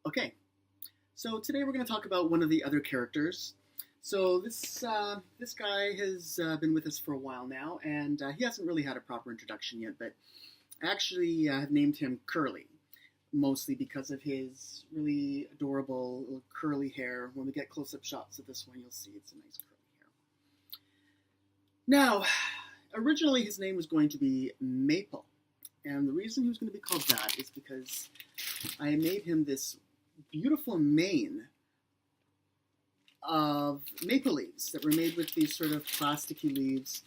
Okay, so today we're going to talk about one of the other characters. So this guy has been with us for a while now, and he hasn't really had a proper introduction yet. But I actually have named him Curly, mostly because of his really adorable little curly hair. When we get close-up shots of this one, you'll see it's a nice curly hair. Now, originally his name was going to be Maple, and the reason he was going to be called that is because I made him this beautiful mane of maple leaves that were made with these sort of plasticky leaves.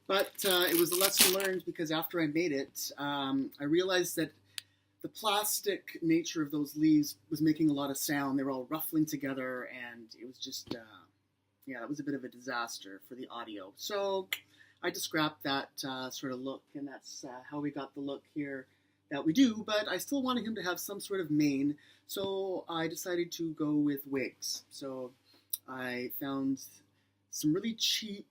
But it was a lesson learned because after I made it, I realized that the plastic nature of those leaves was making a lot of sound. They were all ruffling together, and it was just, it was a bit of a disaster for the audio. So I just scrapped that sort of look, and that's how we got the look here that we do, but I still wanted him to have some sort of mane, so I decided to go with wigs. So I found some really cheap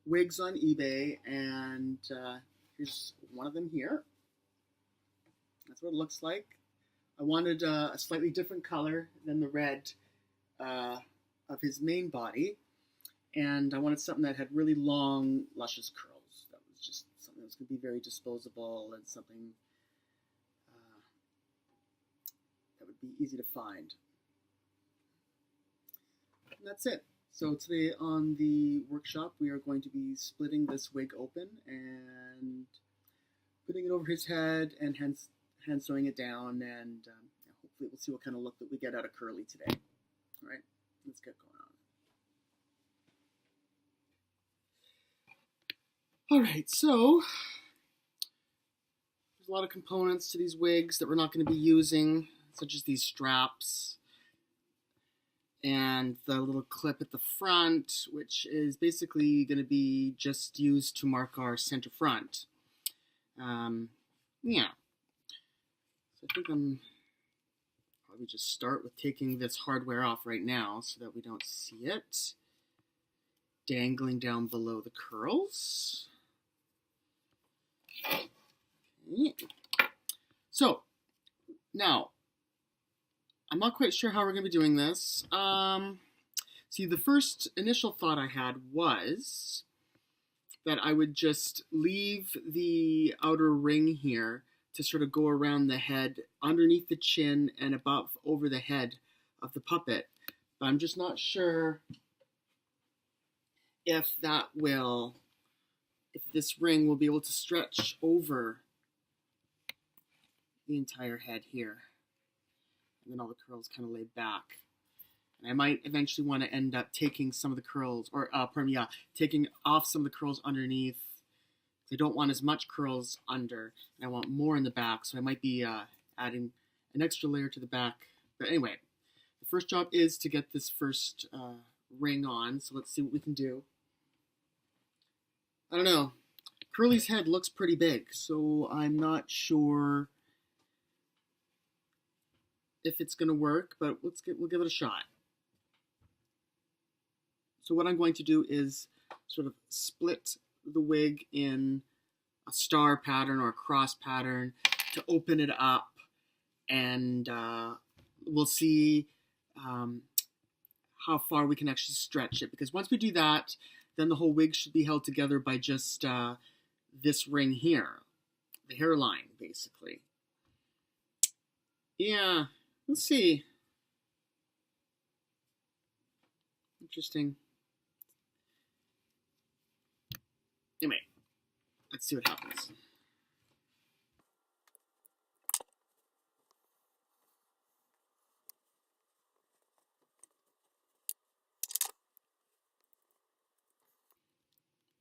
wigs on eBay, and here's one of them here. That's what it looks like. I wanted a slightly different color than the red of his main body, and I wanted something that had really long, luscious curls. That was just something that was going to be very disposable and something that would be easy to find. And that's it. So today on the workshop, we are going to be splitting this wig open and putting it over his head and hand sewing it down, and hopefully we'll see what kind of look that we get out of Curly today. All right, let's get going on. All right, so there's a lot of components to these wigs that we're not going to be using, such as these straps and the little clip at the front, which is basically going to be just used to mark our center front. Yeah. So I think I'm probably just start with taking this hardware off right now so that we don't see it dangling down below the curls. Okay. So, now, I'm not quite sure how we're going to be doing this. See, the first initial thought I had was that I would just leave the outer ring here to sort of go around the head, underneath the chin, and above, over the head of the puppet. But I'm just not sure if this ring will be able to stretch over the entire head here. And then all the curls kind of laid back. And I might eventually want to end up taking some of the curls, or taking off some of the curls underneath. I don't want as much curls under, and I want more in the back, so I might be adding an extra layer to the back. But anyway, the first job is to get this first ring on, so let's see what we can do. I don't know. Curly's head looks pretty big, so I'm not sure if it's going to work, but we'll give it a shot. So what I'm going to do is sort of split the wig in a star pattern or a cross pattern to open it up, and we'll see how far we can actually stretch it, because once we do that, then the whole wig should be held together by just this ring here, the hairline, basically. Yeah, let's see. Interesting. Anyway, let's see what happens.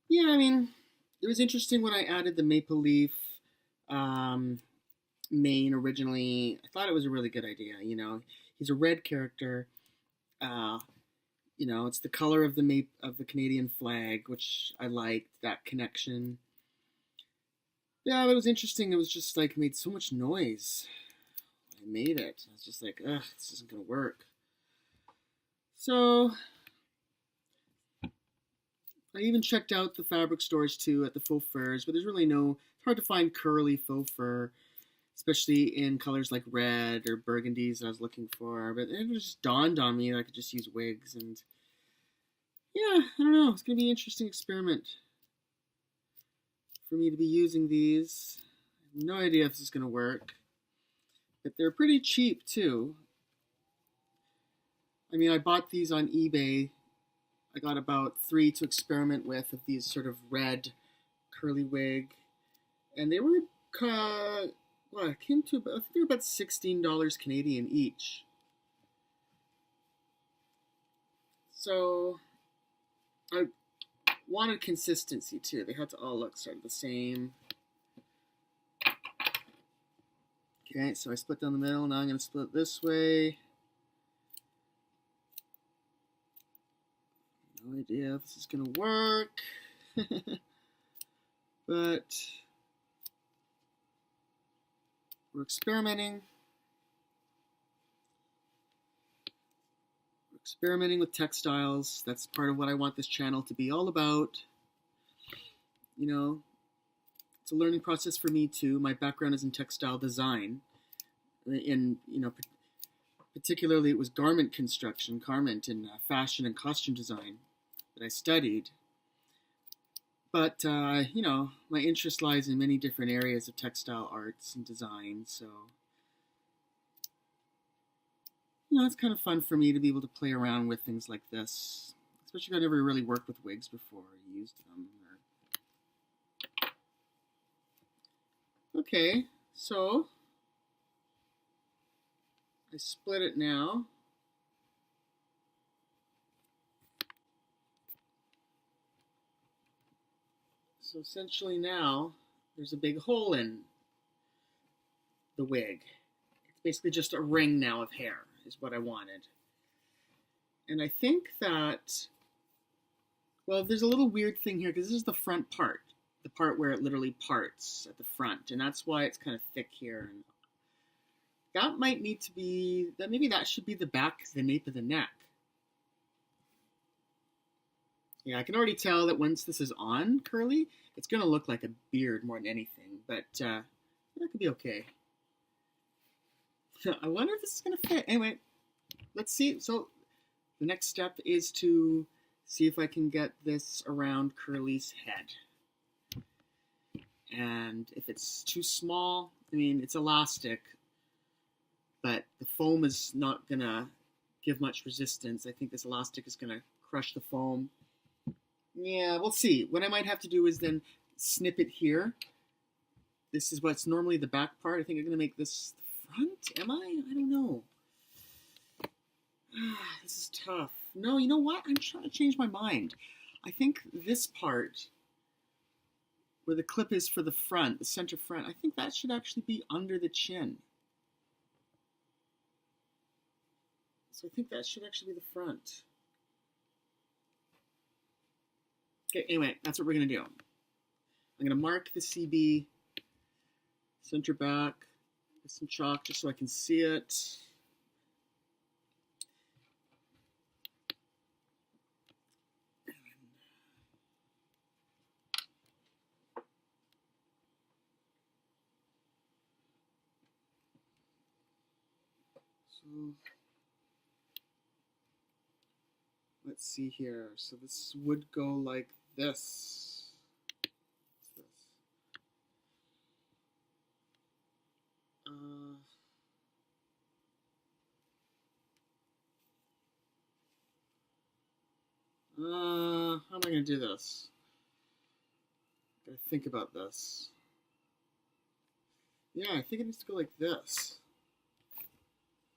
Yeah, I mean, it was interesting when I added the maple leaf mane originally. I thought it was a really good idea, you know. He's a red character. You know, it's the color of the Canadian flag, which I liked, that connection. Yeah, it was interesting. It was just like made so much noise. I made it. I was just like, ugh, this isn't gonna work. So I even checked out the fabric stores too at the faux furs, but there's really it's hard to find curly faux fur especially in colors like red or burgundies that I was looking for. But it just dawned on me that I could just use wigs, and yeah, I don't know. It's gonna be an interesting experiment for me to be using these. I have no idea if this is gonna work, but they're pretty cheap too. I mean, I bought these on eBay. I got about 3 to experiment with of these sort of red curly wig, and they were well, it came to about, I think they were about $16 Canadian each. So I wanted consistency too. They had to all look sort of the same. Okay, so I split down the middle. Now I'm going to split this way. No idea if this is going to work. But we're experimenting. We're experimenting with textiles. That's part of what I want this channel to be all about. You know, it's a learning process for me too. My background is in textile design. Particularly it was garment construction, garment and fashion and costume design that I studied. But, my interest lies in many different areas of textile arts and design, so, it's kind of fun for me to be able to play around with things like this, especially if I've never really worked with wigs before or used them. Okay, so I split it now. So essentially now, there's a big hole in the wig. It's basically just a ring now of hair, is what I wanted. And I think that, well, there's a little weird thing here, because this is the front part. The part where it literally parts at the front. And that's why it's kind of thick here. And that might need to be, maybe that should be the back, the nape of the neck. Yeah, I can already tell that once this is on curly, it's going to look like a beard more than anything, but that could be okay. I wonder if this is going to fit. Anyway, let's see. So the next step is to see if I can get this around Curly's head. And if it's too small, I mean, it's elastic, but the foam is not going to give much resistance. I think this elastic is going to crush the foam. Yeah, we'll see. What I might have to do is then snip it here. This is what's normally the back part. I think I'm going to make this the front. Am I? I don't know. This is tough. No, you know what? I'm trying to change my mind. I think this part, where the clip is for the front, the center front, I think that should actually be under the chin. So I think that should actually be the front. Okay, anyway, that's what we're going to do. I'm going to mark the CB, center back, with some chalk just so I can see it. So, let's see here. So this would go like this. What's this? How am I going to do this? Gotta think about this. Yeah, I think it needs to go like this.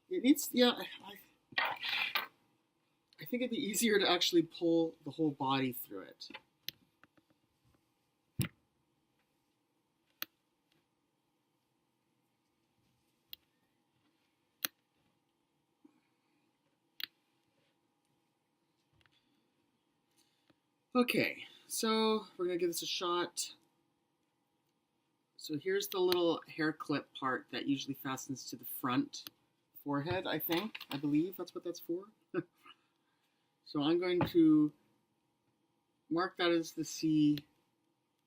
It needs, yeah, I think it'd be easier to actually pull the whole body through it. Okay, so we're going to give this a shot. So here's the little hair clip part that usually fastens to the front forehead, I believe that's what that's for. So I'm going to mark that as the CF.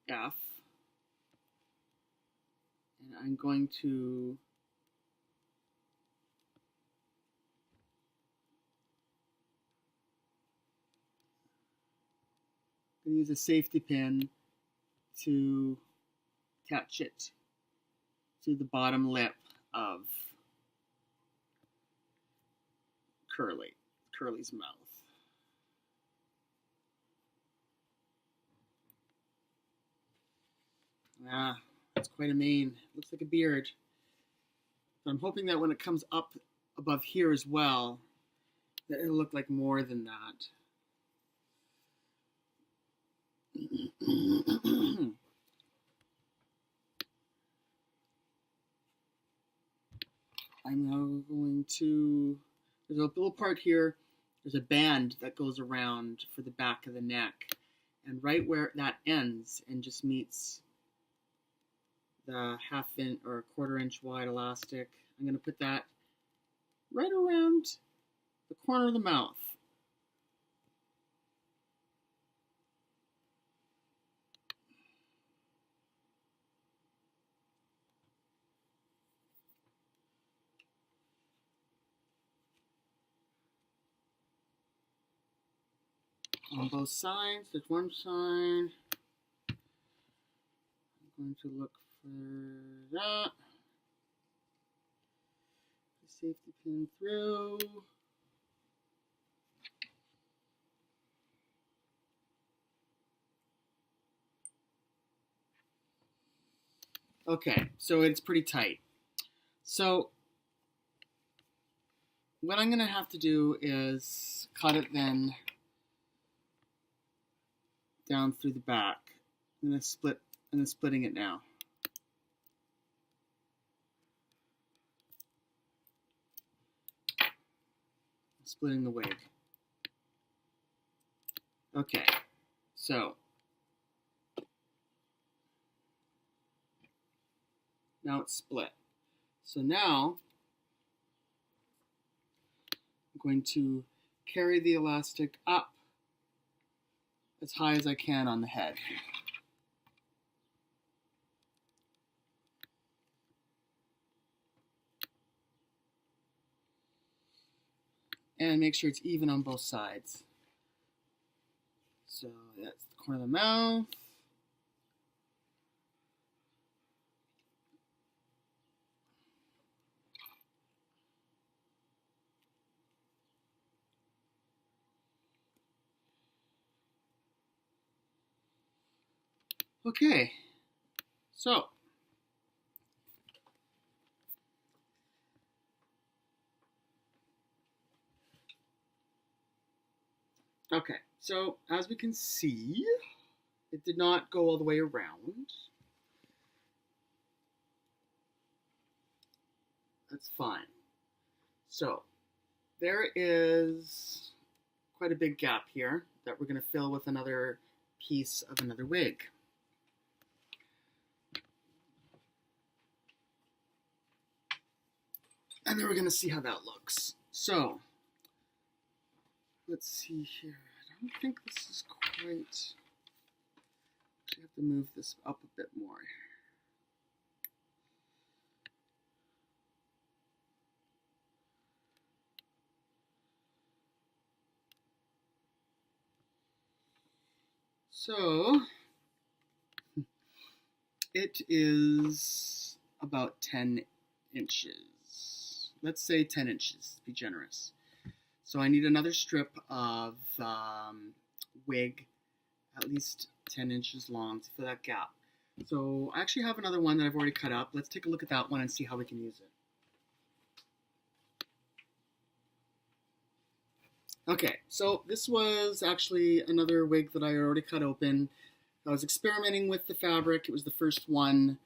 And And I'm going to use a safety pin to attach it to the bottom lip of Curly's mouth. Ah, that's quite a mane. Looks like a beard. So I'm hoping that when it comes up above here as well, that it'll look like more than that. I'm now going to, there's a little part here, there's a band that goes around for the back of the neck. And right where that ends and just meets the 1/2 inch or 1/4 inch wide elastic, I'm going to put that right around the corner of the mouth. On both sides, there's one side. I'm going to look for that. The safety pin through. Okay, so it's pretty tight. So what I'm going to have to do is cut it then down through the back. I'm going to splitting it now. Splitting the wig. Okay, so now it's split. So now I'm going to carry the elastic up as high as I can on the head. And make sure it's even on both sides. So that's the corner of the mouth. Okay, so as we can see, it did not go all the way around. That's fine. So there is quite a big gap here that we're going to fill with another piece of another wig. And then we're going to see how that looks. So let's see here. I don't think this is quite... I have to move this up a bit more. So it is about 10 inches. Let's say 10 inches, to be generous. So I need another strip of wig, at least 10 inches long, to fill that gap. So I actually have another one that I've already cut up. Let's take a look at that one and see how we can use it. Okay, so this was actually another wig that I already cut open. I was experimenting with the fabric. It was the first one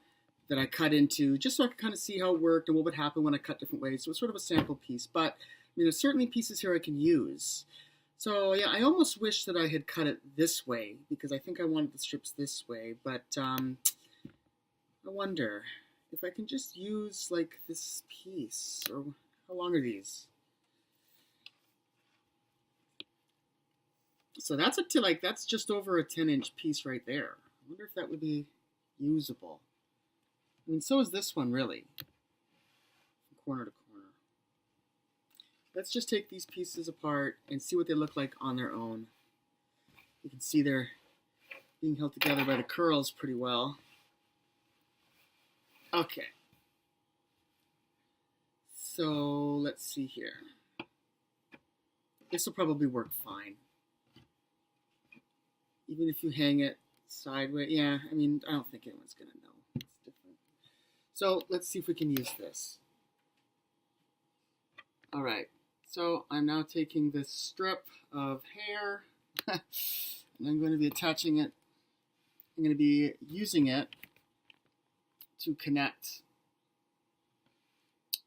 that I cut into, just so I could kind of see how it worked and what would happen when I cut different ways. So it was sort of a sample piece, but I mean, there's certainly pieces here I can use. So yeah, I almost wish that I had cut it this way, because I think I wanted the strips this way, but I wonder if I can just use like this piece, or how long are these? So that's that's just over a 10-inch piece right there. I wonder if that would be usable. I mean, so is this one, really, from corner to corner. Let's just take these pieces apart and see what they look like on their own. You can see they're being held together by the curls pretty well. Okay. So let's see here. This will probably work fine. Even if you hang it sideways. Yeah, I mean, I don't think anyone's going to know. It's different. So let's see if we can use this. All right. So I'm now taking this strip of hair and I'm going to be attaching it. I'm going to be using it to connect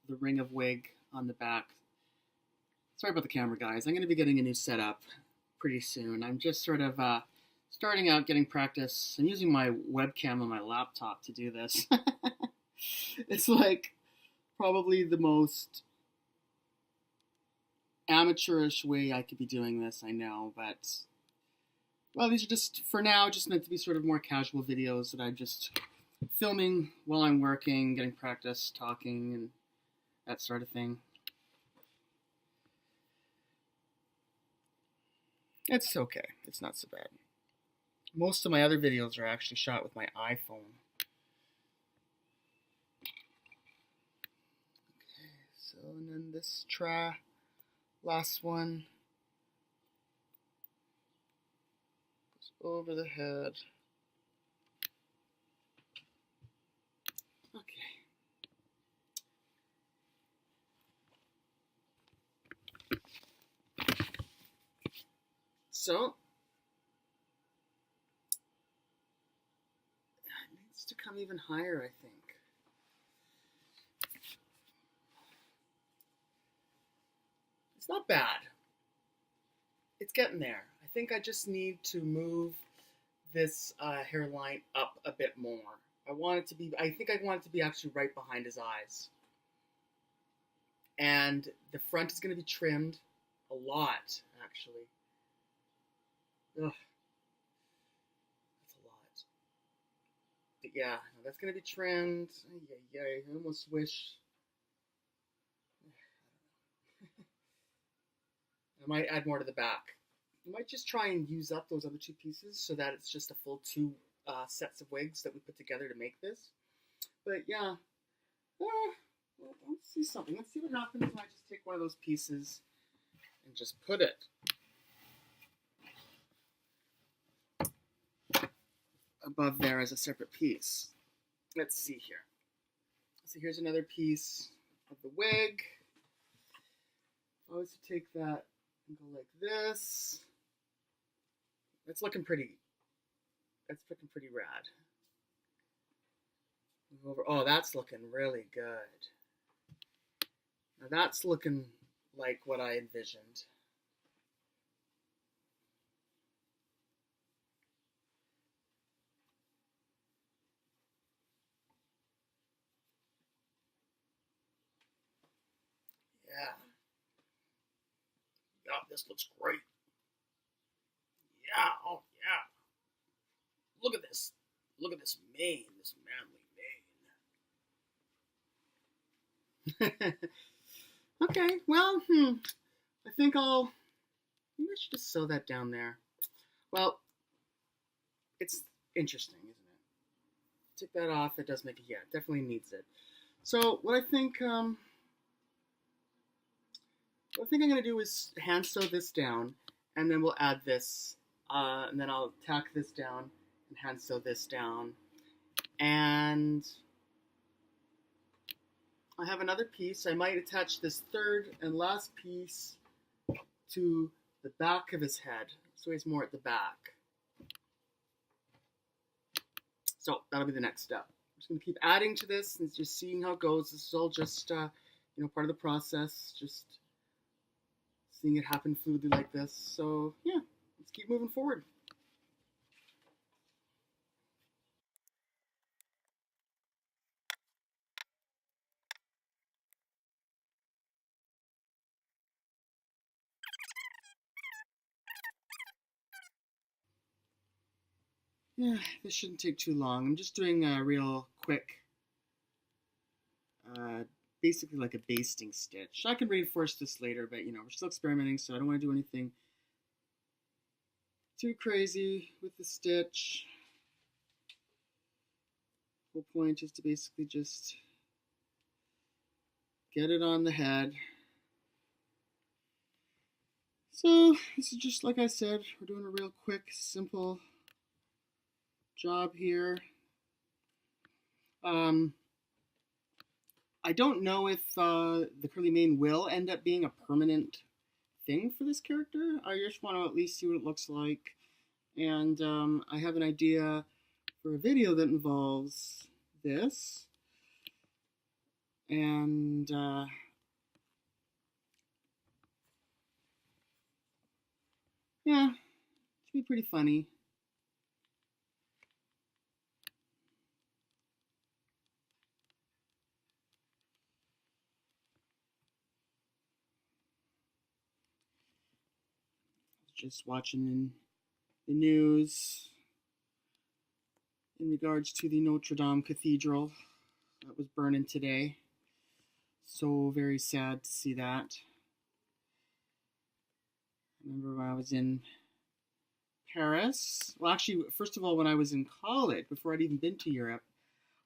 the ring of wig on the back. Sorry about the camera, guys. I'm going to be getting a new setup pretty soon. I'm just sort of starting out getting practice. I'm using my webcam on my laptop to do this. It's like probably the most amateurish way I could be doing this, I know, but well, these are just, for now, just meant to be sort of more casual videos that I'm just filming while I'm working, getting practice, talking, and that sort of thing. It's okay. It's not so bad. Most of my other videos are actually shot with my iPhone. Okay, so and then this last one goes over the head. Okay. So it needs to come even higher, I think. It's not bad. It's getting there. I think I just need to move this hairline up a bit more. I think I want it to be actually right behind his eyes. And the front is going to be trimmed a lot, actually. Ugh. That's a lot. But yeah, that's going to be trimmed. Yeah, I almost wish. I might add more to the back. I might just try and use up those other two pieces so that it's just a full two sets of wigs that we put together to make this. But yeah, let's see something. Let's see what happens when I just take one of those pieces and just put it above there as a separate piece. Let's see here. So here's another piece of the wig. I was to take that and go like this. That's looking pretty. That's looking pretty rad. Move over. Oh, that's looking really good. Now that's looking like what I envisioned. Yeah. Yeah, this looks great. Yeah, oh yeah. Look at this. Look at this mane, this manly mane. Okay, well, I think maybe I should just sew that down there. Well, it's interesting, isn't it? Take that off, it does make it, yeah, it definitely needs it. So what I think I'm going to do is hand sew this down, and then we'll add this, and then I'll tack this down and hand sew this down. And I have another piece. I might attach this third and last piece to the back of his head, so he's more at the back. So that'll be the next step. I'm just going to keep adding to this and just seeing how it goes. This is all just, part of the process, just seeing it happen fluidly like this. So yeah, let's keep moving forward. Yeah, this shouldn't take too long. I'm just doing a real quick basically like a basting stitch. I can reinforce this later, but we're still experimenting, so I don't want to do anything too crazy with the stitch. Whole point is to basically just get it on the head. So this is just like I said, we're doing a real quick, simple job here. I don't know if the curly mane will end up being a permanent thing for this character. I just want to at least see what it looks like. And I have an idea for a video that involves this. And yeah, it should be pretty funny. Just watching the news in regards to the Notre Dame Cathedral that was burning today. So very sad to see that. I remember when I was in Paris. Well, actually, first of all, when I was in college, before I'd even been to Europe,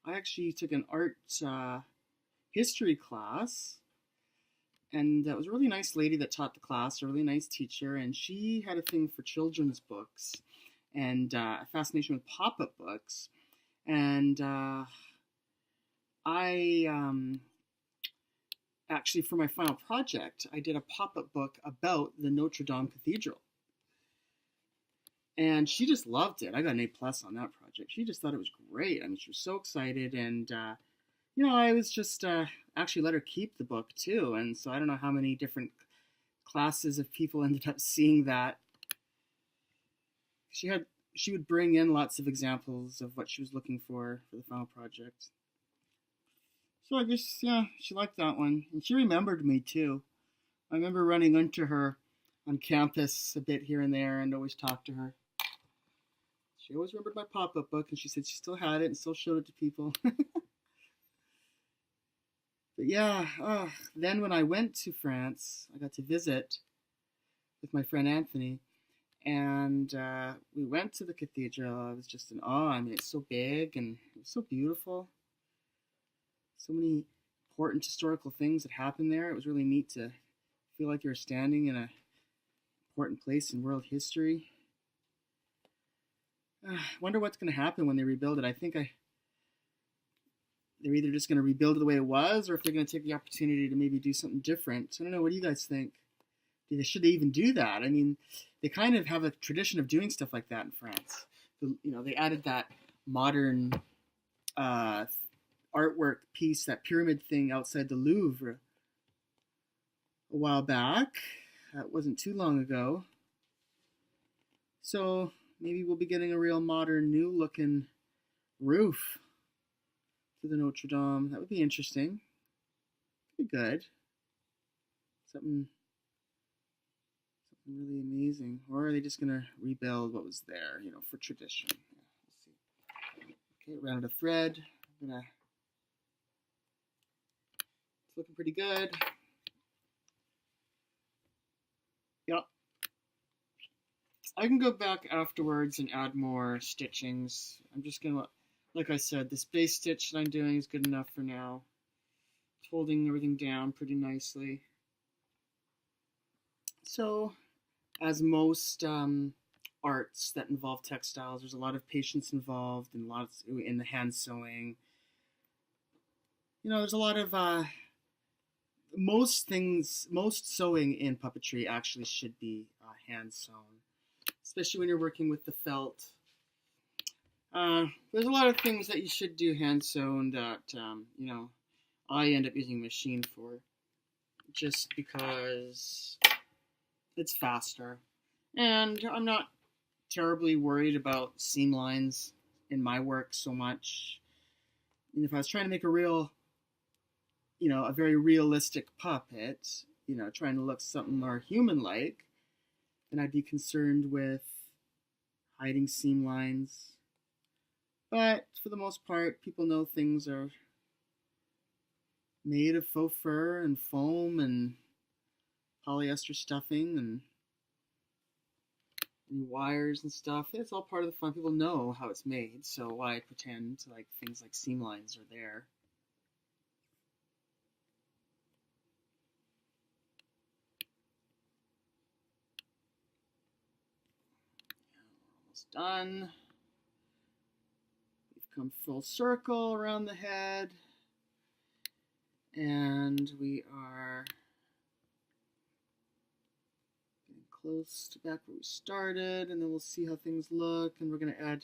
I actually took an art history class. And it was a really nice lady that taught the class, a really nice teacher, and she had a thing for children's books and a fascination with pop-up books. And I actually, for my final project, I did a pop-up book about the Notre Dame Cathedral. And she just loved it. I got an A+ on that project. She just thought it was great. I mean, she was so excited, and I was just actually let her keep the book too, and so I don't know how many different classes of people ended up seeing that. She would bring in lots of examples of what she was looking for the final project. So I guess she liked that one, and she remembered me too. I remember running into her on campus a bit here and there, and always talked to her. She always remembered my pop-up book, and she said she still had it and still showed it to people. But yeah, then when I went to France, I got to visit with my friend Anthony, and we went to the cathedral. I was just in awe. I mean, it's so big and it's so beautiful. So many important historical things that happened there. It was really neat to feel like you're standing in an important place in world history. I wonder what's going to happen when they rebuild it. I think they're either just going to rebuild it the way it was, or if they're going to take the opportunity to maybe do something different. I don't know. What do you guys think? Should they even do that? I mean, they kind of have a tradition of doing stuff like that in France. They added that modern artwork piece, that pyramid thing outside the Louvre a while back. That wasn't too long ago. So maybe we'll be getting a real modern, new-looking roof to the Notre Dame. That would be interesting. Be good. Something really amazing. Or are they just gonna rebuild what was there, for tradition? Yeah, let's see. Okay, rounded a thread. It's looking pretty good. Yep. I can go back afterwards and add more stitchings. I'm just gonna, like I said, this base stitch that I'm doing is good enough for now. It's holding everything down pretty nicely. So, as most arts that involve textiles, there's a lot of patience involved and lots in the hand sewing. There's a lot of most sewing in puppetry actually should be hand sewn, especially when you're working with the felt. There's a lot of things that you should do hand sewn that I end up using a machine for, just because it's faster, and I'm not terribly worried about seam lines in my work so much. And if I was trying to make a very realistic puppet, trying to look something more human-like, then I'd be concerned with hiding seam lines. But for the most part, people know things are made of faux fur and foam and polyester stuffing and wires and stuff. It's all part of the fun. People know how it's made, so why pretend like things like seam lines are there? Almost done. We've come full circle around the head, and we are getting close to back where we started, and then we'll see how things look, and we're going to add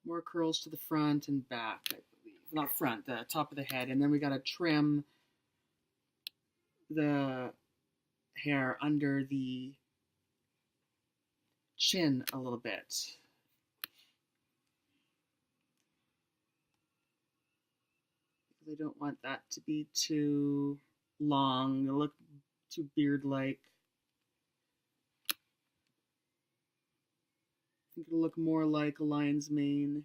more curls to the front and back, I believe. Not front, the top of the head, and then we got to trim the hair under the chin a little bit. Because I don't want that to be too long. It'll look too beard-like. I think it'll look more like a lion's mane.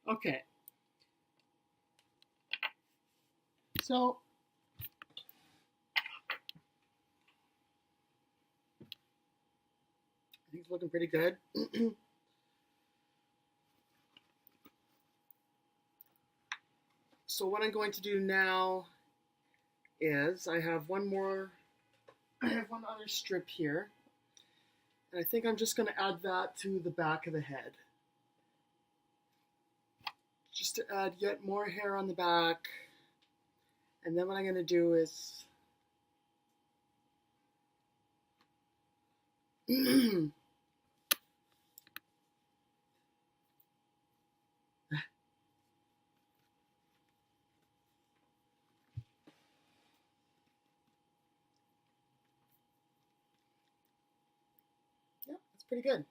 Okay, so I think it's looking pretty good. So what I'm going to do now is I have one other strip here, and I think I'm just going to add that to the back of the head. Just to add yet more hair on the back. And then what I'm going to do is yeah, that's pretty good.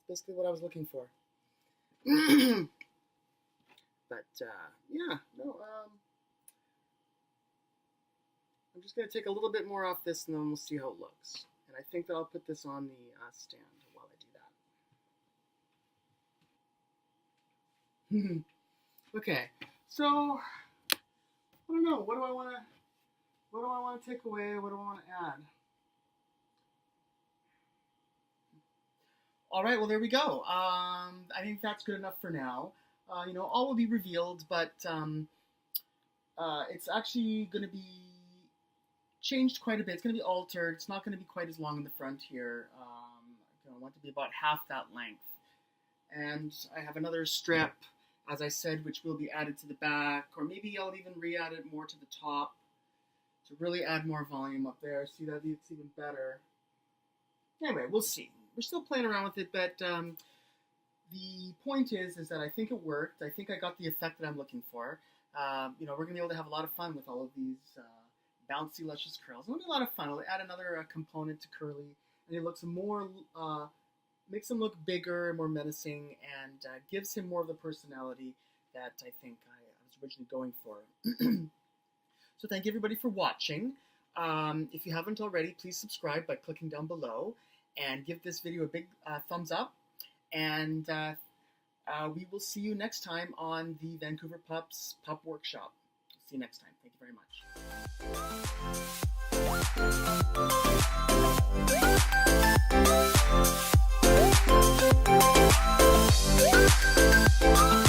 That's basically what I was looking for. But yeah, no, I'm just going to take a little bit more off this, and then we'll see how it looks. And I think that I'll put this on the stand while I do that. Okay, so I don't know. What do I want to take away? What do I want to add? All right, well, there we go. I think that's good enough for now. You know, all will be revealed, but it's actually going to be changed quite a bit. It's going to be altered. It's not going to be quite as long in the front here. I want it to be about half that length. And I have another strip, as I said, which will be added to the back, or maybe I'll even re-add it more to the top to really add more volume up there. See, that looks even better. Anyway, we'll see. We're still playing around with it, but the point is that I think it worked. I think I got the effect that I'm looking for. You know, we're going to be able to have a lot of fun with all of these bouncy, luscious curls. It'll be a lot of fun. It'll add another component to Curly, and it looks more, makes him look bigger, more menacing, and gives him more of the personality that I think I was originally going for. So thank you everybody for watching. If you haven't already, please subscribe by clicking down below, and give this video a big thumbs up. And we will see you next time on the Vancouver Pupps Pup Workshop. See you next time. Thank you very much.